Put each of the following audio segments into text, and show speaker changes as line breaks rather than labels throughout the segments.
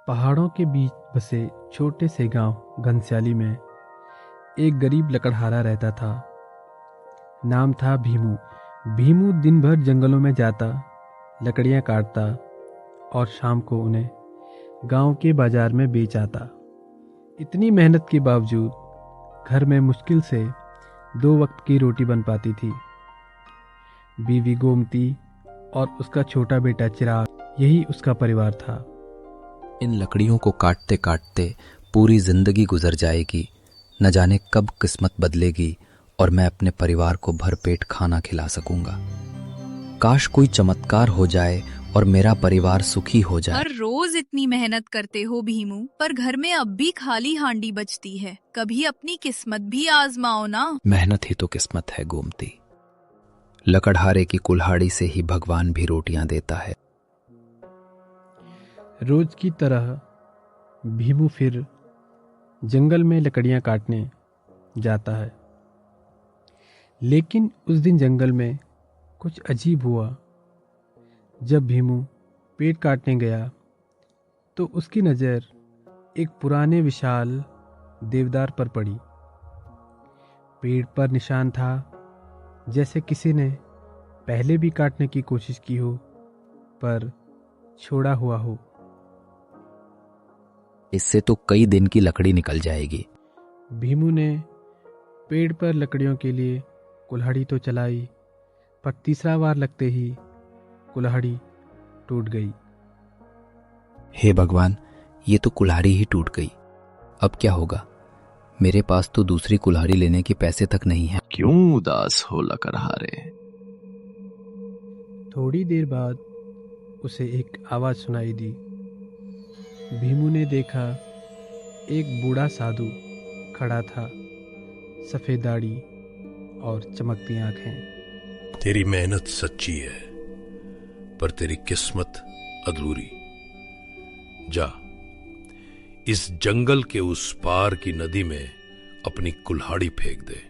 पहाड़ों के बीच बसे छोटे से गांव घनसाली में एक गरीब लकड़हारा रहता था। नाम था भीमू। भीमू दिन भर जंगलों में जाता, लकड़ियां काटता और शाम को उन्हें गांव के बाजार में बेच आता। इतनी मेहनत के बावजूद घर में मुश्किल से 2 वक्त की रोटी बन पाती थी। बीवी गोमती और उसका छोटा बेटा चिराग, यही उसका परिवार था।
इन लकड़ियों को काटते काटते पूरी जिंदगी गुजर जाएगी। न जाने कब किस्मत बदलेगी और मैं अपने परिवार को भरपेट खाना खिला सकूंगा। काश कोई चमत्कार हो जाए और मेरा परिवार सुखी हो जाए।
हर रोज इतनी मेहनत करते हो भीमू, पर घर में अब भी खाली हांडी बचती है। कभी अपनी किस्मत भी आजमाओ ना।
मेहनत ही तो किस्मत है गोमती। लकड़हारे की कुल्हाड़ी से ही भगवान भी रोटियां देता है।
रोज की तरह भीमू फिर जंगल में लकड़ियां काटने जाता है। लेकिन उस दिन जंगल में कुछ अजीब हुआ। जब भीमू पेड़ काटने गया तो उसकी नज़र एक पुराने विशाल देवदार पर पड़ी। पेड़ पर निशान था, जैसे किसी ने पहले भी काटने की कोशिश की हो पर छोड़ा हुआ हो।
इससे तो कई दिन की लकड़ी निकल जाएगी।
भीमू ने पेड़ पर लकड़ियों के लिए कुल्हाड़ी तो चलाई, पर तीसरा वार लगते ही कुल्हाड़ी टूट गई।
हे भगवान, ये तो कुल्हाड़ी ही टूट गई। अब क्या होगा? मेरे पास तो दूसरी कुल्हाड़ी लेने के पैसे तक नहीं है।
क्यों उदास हो लकड़हारे?
थोड़ी देर बाद उसे एक आवाज सुनाई दी। भीमू ने देखा, एक बूढ़ा साधु खड़ा था, सफेद दाढ़ी और चमकती आंखें।
तेरी मेहनत सच्ची है, पर तेरी किस्मत अधूरी। जा, इस जंगल के उस पार की नदी में अपनी कुल्हाड़ी फेंक दे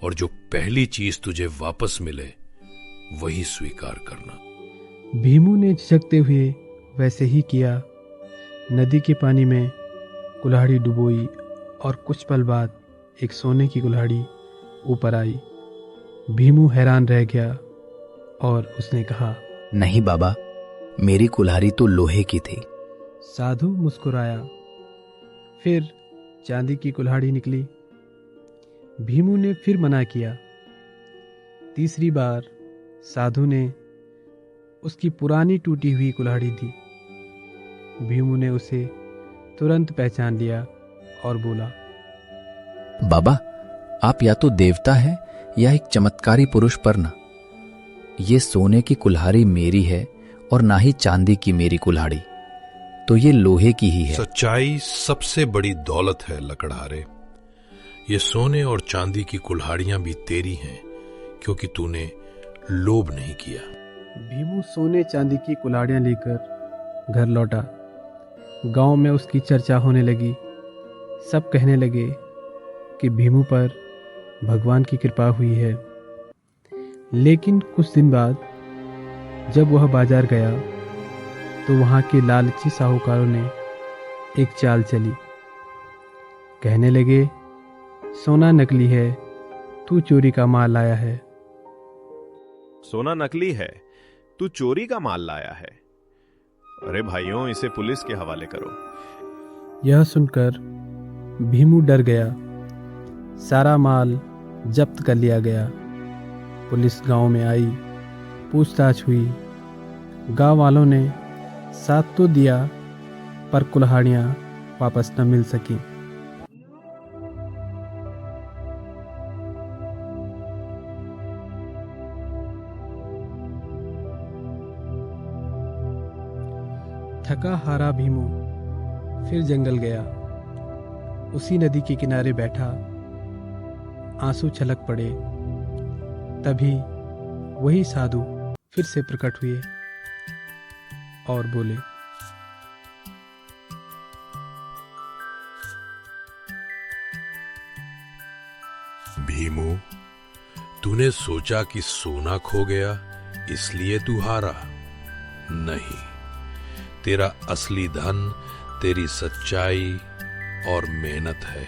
और जो पहली चीज तुझे वापस मिले वही स्वीकार करना।
भीमू ने झिझकते हुए वैसे ही किया। नदी के पानी में कुल्हाड़ी डुबोई और कुछ पल बाद एक सोने की कुल्हाड़ी ऊपर आई। भीमू हैरान रह गया और उसने कहा,
नहीं बाबा, मेरी कुल्हाड़ी तो लोहे की थी।
साधु मुस्कुराया। फिर चांदी की कुल्हाड़ी निकली। भीमू ने फिर मना किया। तीसरी बार साधु ने उसकी पुरानी टूटी हुई कुल्हाड़ी दी। भीमू ने उसे तुरंत पहचान लिया और बोला,
बाबा, आप या तो देवता हैं या एक चमत्कारी पुरुष, पर ना ये सोने की कुल्हाड़ी मेरी है और ना ही चांदी की मेरी कुल्हाड़ी, तो ये लोहे की ही है।
सच्चाई सबसे बड़ी दौलत है लकड़हारे। ये सोने और चांदी की कुल्हाड़ियां भी तेरी हैं क्योंकि तूने लोभ नहीं किया।
भीमू सोने चांदी की कुल्हाड़ियां लेकर घर लौटा। गांव में उसकी चर्चा होने लगी। सब कहने लगे कि भीमू पर भगवान की कृपा हुई है। लेकिन कुछ दिन बाद जब वह बाजार गया तो वहां के लालची साहूकारों ने एक चाल चली। कहने लगे, सोना नकली है, तू चोरी का माल लाया है।
सोना नकली है, तू चोरी का माल लाया है। अरे भाइयों, इसे पुलिस के हवाले करो।
यह सुनकर भीमू डर गया। सारा माल जब्त कर लिया गया। पुलिस गांव में आई, पूछताछ हुई। गांव वालों ने साथ तो दिया, पर कुल्हाड़ियां वापस न मिल सकी। थका हारा भीमू फिर जंगल गया। उसी नदी के किनारे बैठा, आंसू छलक पड़े। तभी वही साधु फिर से प्रकट हुए और बोले,
भीमू, तूने सोचा कि सोना खो गया इसलिए तू हारा? नहीं, तेरा असली धन तेरी सच्चाई और मेहनत है।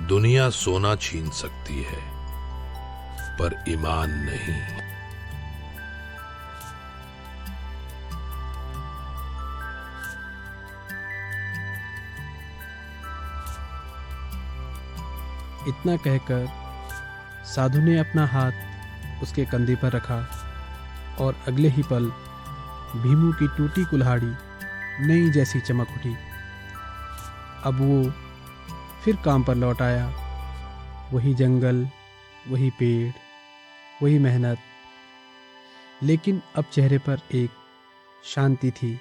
दुनिया सोना छीन सकती है, पर ईमान नहीं।
इतना कहकर साधु ने अपना हाथ उसके कंधे पर रखा और अगले ही पल भीमू की टूटी कुल्हाड़ी नई जैसी चमक उठी। अब वो फिर काम पर लौट आया। वही जंगल, वही पेड़, वही मेहनत, लेकिन अब चेहरे पर एक शांति थी।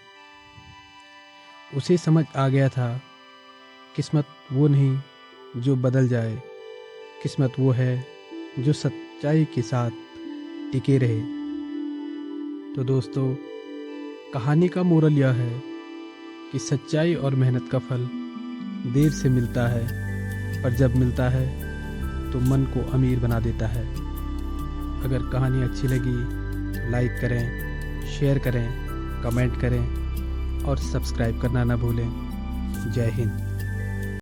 उसे समझ आ गया था, किस्मत वो नहीं जो बदल जाए, किस्मत वो है जो सच्चाई के साथ टिके रहे। तो दोस्तों, कहानी का मोरल यह है कि सच्चाई और मेहनत का फल देर से मिलता है, पर जब मिलता है तो मन को अमीर बना देता है। अगर कहानी अच्छी लगी तो लाइक करें, शेयर करें, कमेंट करें और सब्सक्राइब करना ना भूलें। जय हिंद।